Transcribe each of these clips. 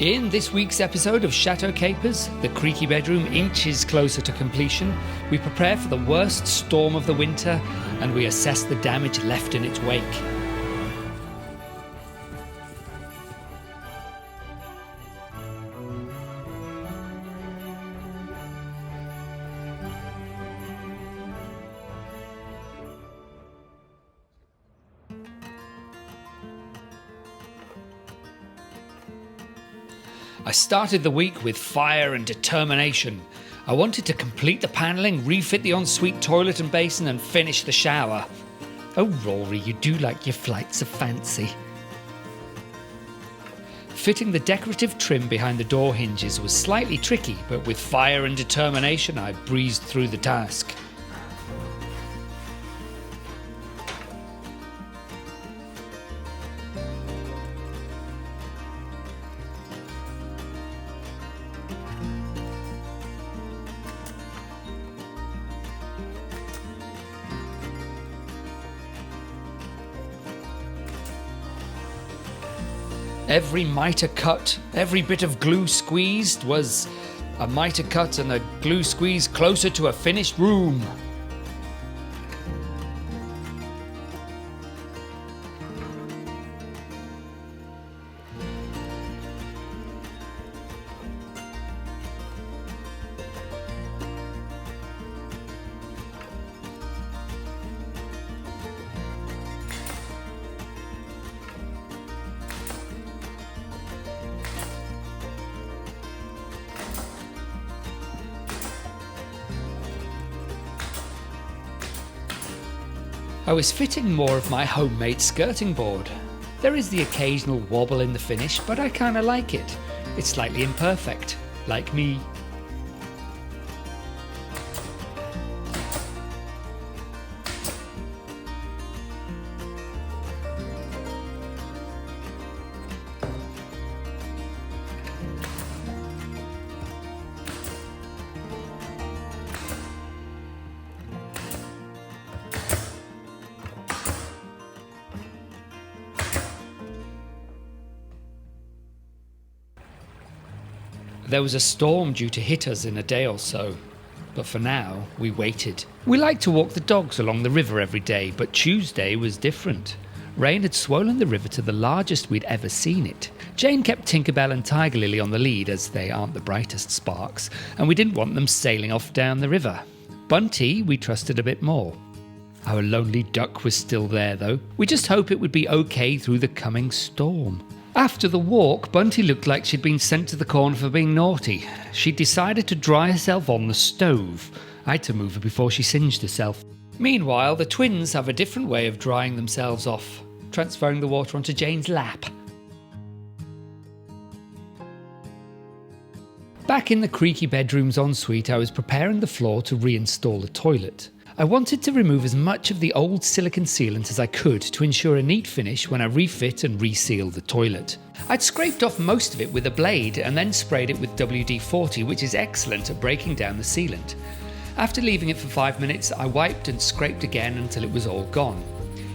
In this week's episode of Chateau Capers, the creaky bedroom inches closer to completion. We prepare for the worst storm of the winter, and we assess the damage left in its wake. I started the week with fire and determination. I wanted to complete the panelling, refit the ensuite toilet and basin, and finish the shower. Oh, Rory, you do like your flights of fancy. Fitting the decorative trim behind the door hinges was slightly tricky, but with fire and determination, I breezed through the task. Every mitre cut, every bit of glue squeezed was a mitre cut and a glue squeeze closer to a finished room. I was fitting more of my homemade skirting board. There is the occasional wobble in the finish, but I kinda like it. It's slightly imperfect, like me. There was a storm due to hit us in a day or so, but for now, we waited. We like to walk the dogs along the river every day, but Tuesday was different. Rain had swollen the river to the largest we'd ever seen it. Jane kept Tinkerbell and Tiger Lily on the lead, as they aren't the brightest sparks, and we didn't want them sailing off down the river. Bunty, we trusted a bit more. Our lonely duck was still there, though. We just hope it would be okay through the coming storm. After the walk, Bunty looked like she'd been sent to the corner for being naughty. She'd decided to dry herself on the stove. I had to move her before she singed herself. Meanwhile, the twins have a different way of drying themselves off, transferring the water onto Jane's lap. Back in the creaky bedroom's ensuite, I was preparing the floor to reinstall the toilet. I wanted to remove as much of the old silicone sealant as I could to ensure a neat finish when I refit and reseal the toilet. I'd scraped off most of it with a blade and then sprayed it with WD-40, which is excellent at breaking down the sealant. After leaving it for 5 minutes, I wiped and scraped again until it was all gone.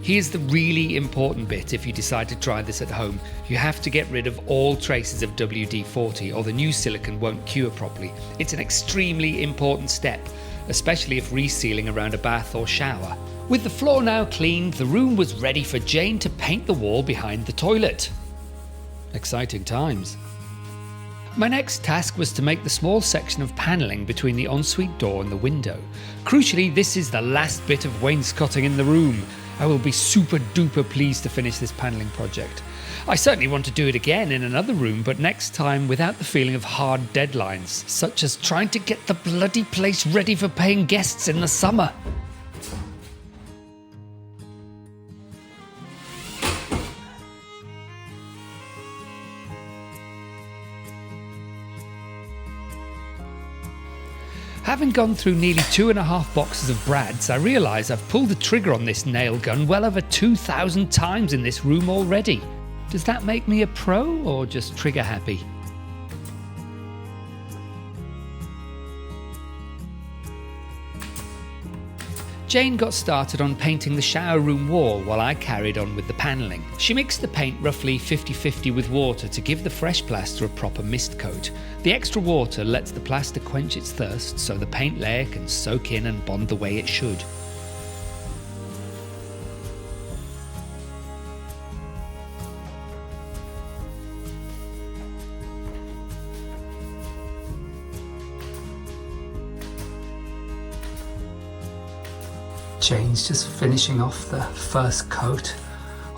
Here's the really important bit if you decide to try this at home. You have to get rid of all traces of WD-40 or the new silicone won't cure properly. It's an extremely important step, especially if resealing around a bath or shower. With the floor now cleaned, the room was ready for Jane to paint the wall behind the toilet. Exciting times. My next task was to make the small section of panelling between the ensuite door and the window. Crucially, this is the last bit of wainscoting in the room. I will be super duper pleased to finish this panelling project. I certainly want to do it again in another room, but next time without the feeling of hard deadlines, such as trying to get the bloody place ready for paying guests in the summer. Having gone through nearly 2.5 boxes of brads, I realise I've pulled the trigger on this nail gun well over 2,000 times in this room already. Does that make me a pro or just trigger happy? Jane got started on painting the shower room wall while I carried on with the panelling. She mixed the paint roughly 50-50 with water to give the fresh plaster a proper mist coat. The extra water lets the plaster quench its thirst so the paint layer can soak in and bond the way it should. Jane's just finishing off the first coat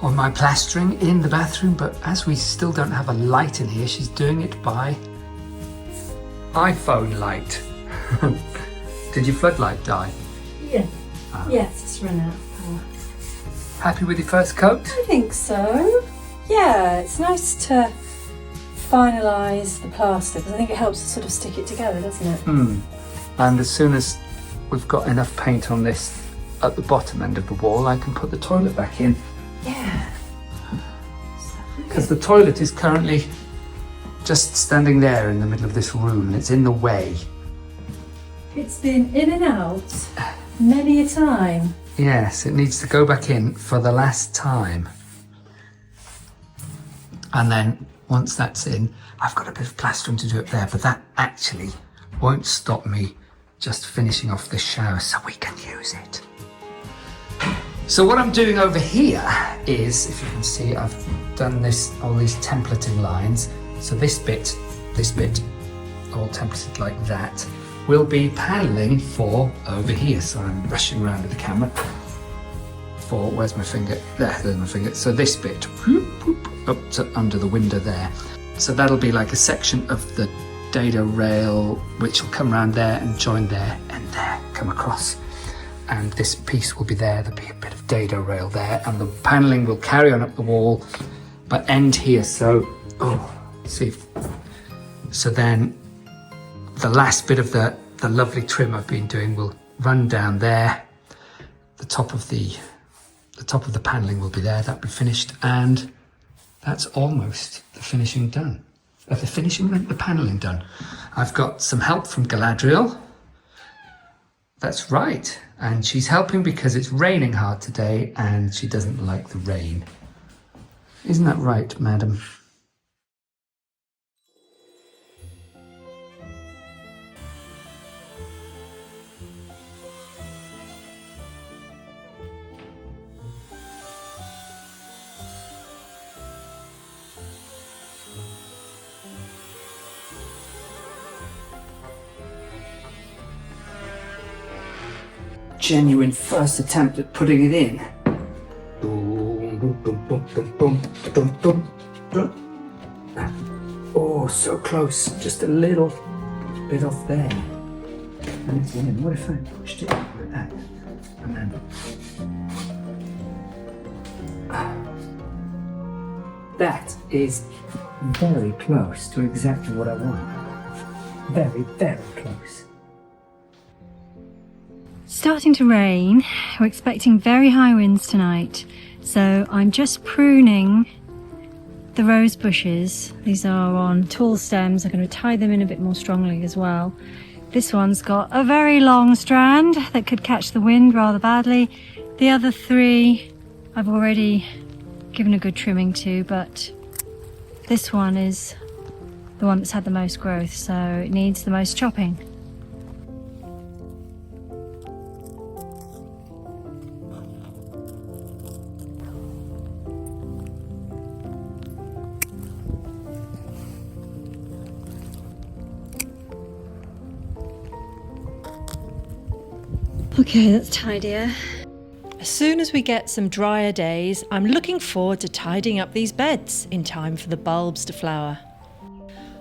on my plastering in the bathroom, but as we still don't have a light in here, she's doing it by iPhone light. Did your floodlight die? Yeah. Yes, it's run out of power. Happy with your first coat? I think so. Yeah, it's nice to finalise the plaster because I think it helps to sort of stick it together, doesn't it? And as soon as we've got enough paint on this at the bottom end of the wall, I can put the toilet back in. Yeah. Because the toilet is currently just standing there in the middle of this room and it's in the way. It's been in and out many a time. Yes, it needs to go back in for the last time. And then once that's in, I've got a bit of plastering to do up there, but that actually won't stop me just finishing off the shower so we can use it. So what I'm doing over here is, if you can see, I've done all these templating lines. So this bit, all templated like that, will be paneling for over here. So I'm rushing around with the camera for, where's my finger? There's my finger. So this bit, up to under the window there. So that'll be like a section of the dado rail, which will come around there and join there and there, come across. And this piece will be there, there'll be a bit of dado rail there, and the panelling will carry on up the wall, but end here. So, so then the last bit of the lovely trim I've been doing will run down there. The top of the panelling will be there, that'll be finished, and that's almost the finishing done. The panelling done. I've got some help from Galadriel. That's right, and she's helping because it's raining hard today and she doesn't like the rain. Isn't that right, madam? Genuine first attempt at putting it in. Oh, so close. Just a little bit off there. And it's in. What if I pushed it like that? And then... That is very close to exactly what I want. Very, very close. Starting to rain. We're expecting very high winds tonight. So I'm just pruning the rose bushes. These are on tall stems. I'm going to tie them in a bit more strongly as well. This one's got a very long strand that could catch the wind rather badly. The other three I've already given a good trimming to, but this one is the one that's had the most growth, so it needs the most chopping. Okay, that's tidier. As soon as we get some drier days, I'm looking forward to tidying up these beds in time for the bulbs to flower.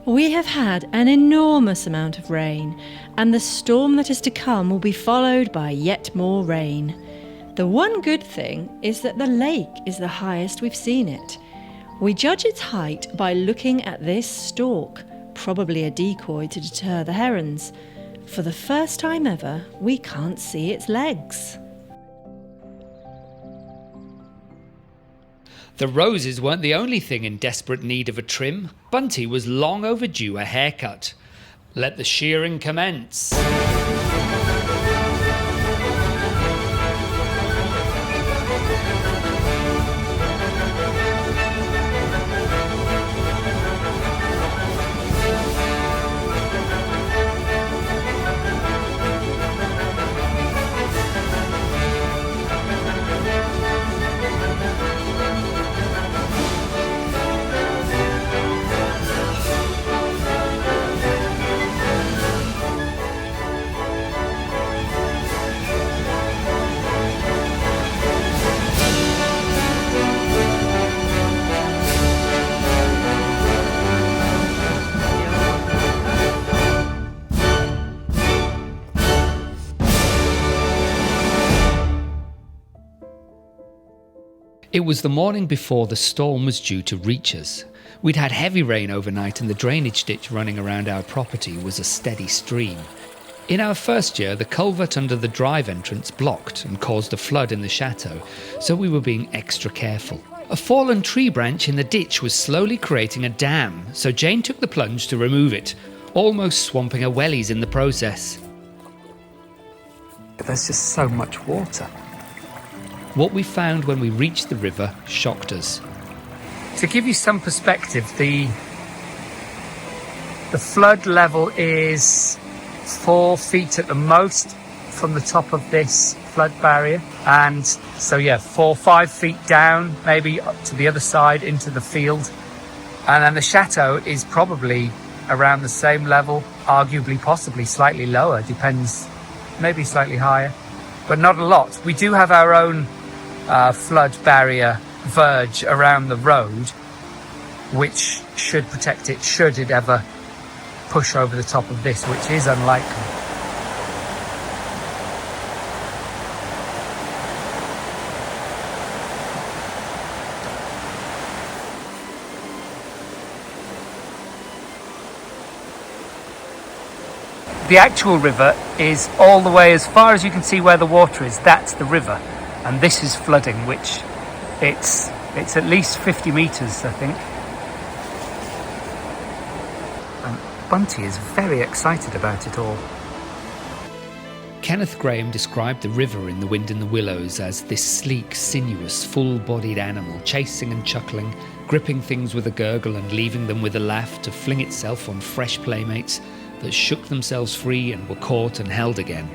We have had an enormous amount of rain, and the storm that is to come will be followed by yet more rain. The one good thing is that the lake is the highest we've seen it. We judge its height by looking at this stalk, probably a decoy to deter the herons. For the first time ever, we can't see its legs. The roses weren't the only thing in desperate need of a trim. Bunty was long overdue a haircut. Let the shearing commence. It was the morning before the storm was due to reach us. We'd had heavy rain overnight and the drainage ditch running around our property was a steady stream. In our first year, the culvert under the drive entrance blocked and caused a flood in the chateau, so we were being extra careful. A fallen tree branch in the ditch was slowly creating a dam, so Jane took the plunge to remove it, almost swamping her wellies in the process. There's just so much water. What we found when we reached the river shocked us. To give you some perspective, the flood level is 4 feet at the most from the top of this flood barrier, and so 4 or 5 feet down, maybe up to the other side into the field, and then the chateau is probably around the same level, arguably possibly slightly lower, depends, maybe slightly higher, but not a lot. We do have our own flood barrier verge around the road, which should protect it should it ever push over the top of this, which is unlikely. The actual river is all the way as far as you can see where the water is. That's the river, and this is flooding, which it's at least 50 metres, I think. And Bunty is very excited about it all. Kenneth Graham described the river in The Wind in the Willows as this sleek, sinuous, full-bodied animal, chasing and chuckling, gripping things with a gurgle and leaving them with a laugh to fling itself on fresh playmates that shook themselves free and were caught and held again.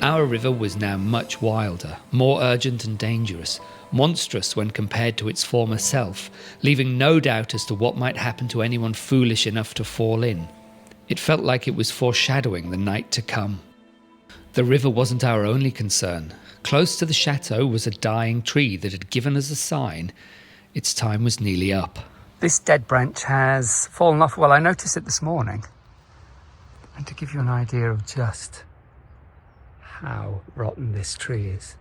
Our river was now much wilder, more urgent and dangerous, monstrous when compared to its former self, leaving no doubt as to what might happen to anyone foolish enough to fall in. It felt like it was foreshadowing the night to come. The river wasn't our only concern. Close to the chateau was a dying tree that had given us a sign its time was nearly up. This dead branch has fallen off. Well, I noticed it this morning. And to give you an idea of just how rotten this tree is,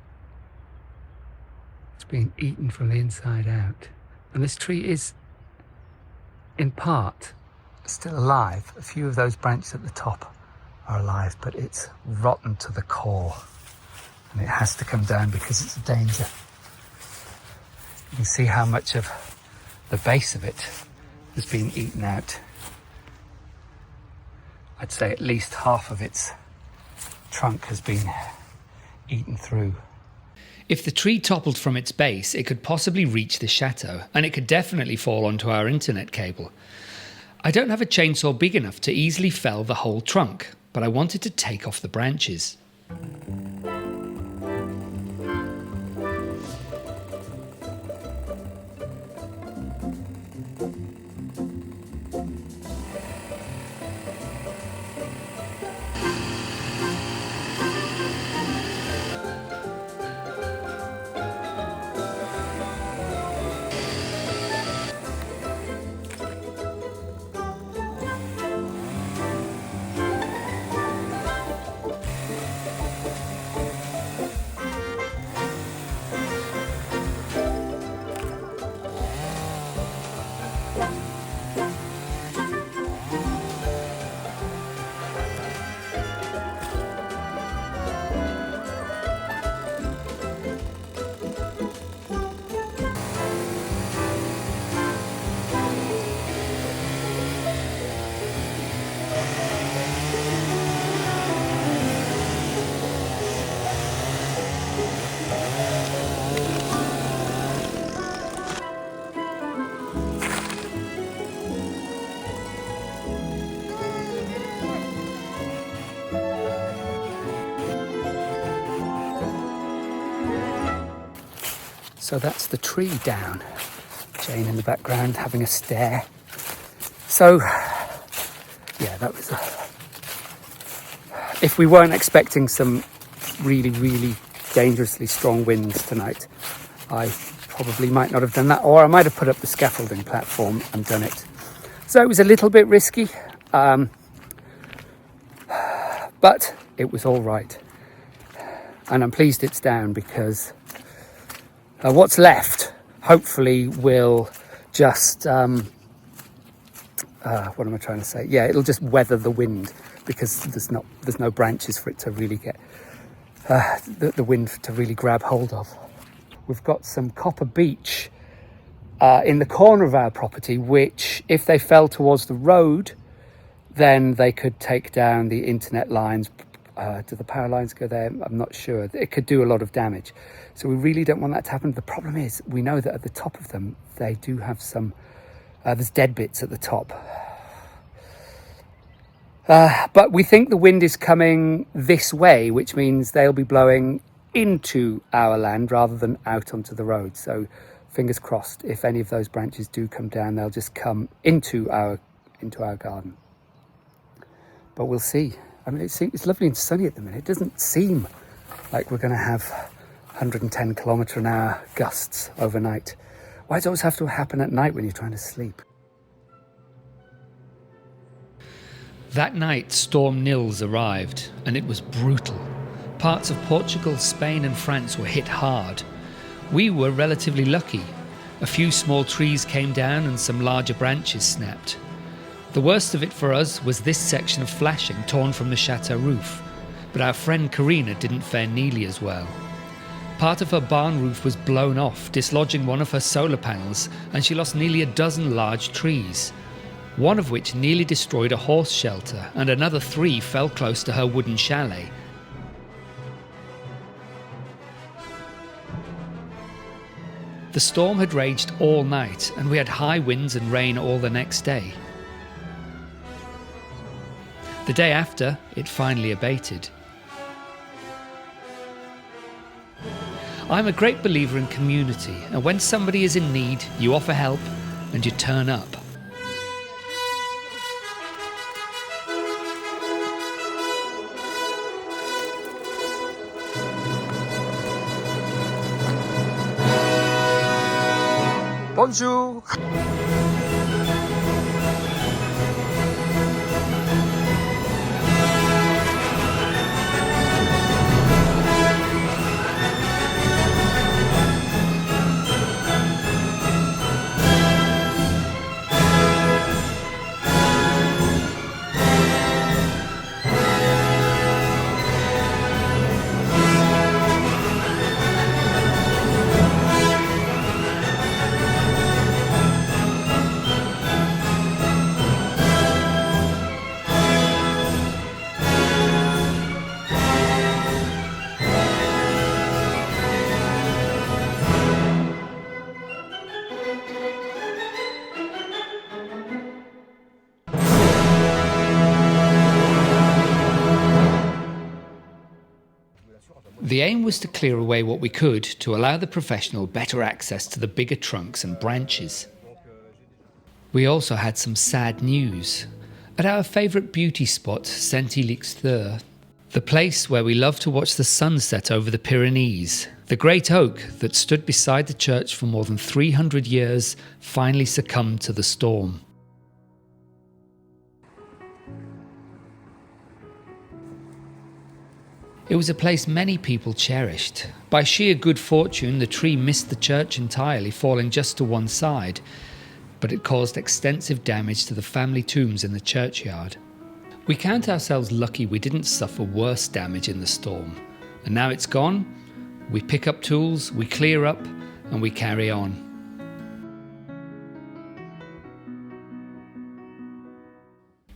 it's been eaten from the inside out. And this tree is, in part, still alive. A few of those branches at the top are alive, but it's rotten to the core. And it has to come down because it's a danger. You can see how much of the base of it has been eaten out. I'd say at least half of its trunk has been eaten through. If the tree toppled from its base, it could possibly reach the chateau, and it could definitely fall onto our internet cable. I don't have a chainsaw big enough to easily fell the whole trunk, but I wanted to take off the branches. So that's the tree down. Jane in the background having a stare. So, yeah, that was if we weren't expecting some really, really dangerously strong winds tonight, I probably might not have done that, or I might have put up the scaffolding platform and done it. So it was a little bit risky, but it was all right. And I'm pleased it's down because What's left, hopefully, will just, what am I trying to say? Yeah, it'll just weather the wind because there's no branches for it to really get the wind to really grab hold of. We've got some copper beech in the corner of our property, which if they fell towards the road, then they could take down the internet lines. Do the power lines go there? I'm not sure. It could do a lot of damage. So we really don't want that to happen. The problem is we know that at the top of them, they do have some, there's dead bits at the top. But we think the wind is coming this way, which means they'll be blowing into our land rather than out onto the road. So fingers crossed, if any of those branches do come down, they'll just come into our garden. But we'll see. I mean, it's lovely and sunny at the minute. It doesn't seem like we're going to have 110 kilometre an hour gusts overnight. Why does it always have to happen at night when you're trying to sleep? That night, Storm Nils arrived, and it was brutal. Parts of Portugal, Spain and France were hit hard. We were relatively lucky. A few small trees came down and some larger branches snapped. The worst of it for us was this section of flashing torn from the chateau roof, but our friend Karina didn't fare nearly as well. Part of her barn roof was blown off, dislodging one of her solar panels, and she lost nearly a dozen large trees, one of which nearly destroyed a horse shelter, and another 3 fell close to her wooden chalet. The storm had raged all night, and we had high winds and rain all the next day. The day after, it finally abated. I'm a great believer in community, and when somebody is in need, you offer help and you turn up. Bonjour. The aim was to clear away what we could to allow the professional better access to the bigger trunks and branches. We also had some sad news. At our favourite beauty spot, Saint-Élixteur, the place where we love to watch the sunset over the Pyrenees, the great oak that stood beside the church for more than 300 years finally succumbed to the storm. It was a place many people cherished. By sheer good fortune, the tree missed the church entirely, falling just to one side, but it caused extensive damage to the family tombs in the churchyard. We count ourselves lucky we didn't suffer worse damage in the storm. And now it's gone, we pick up tools, we clear up, and we carry on.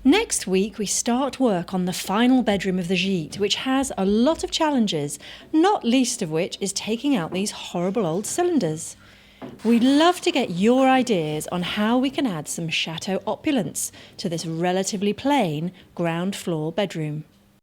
Next week, we start work on the final bedroom of the gîte, which has a lot of challenges, not least of which is taking out these horrible old cylinders. We'd love to get your ideas on how we can add some chateau opulence to this relatively plain ground floor bedroom.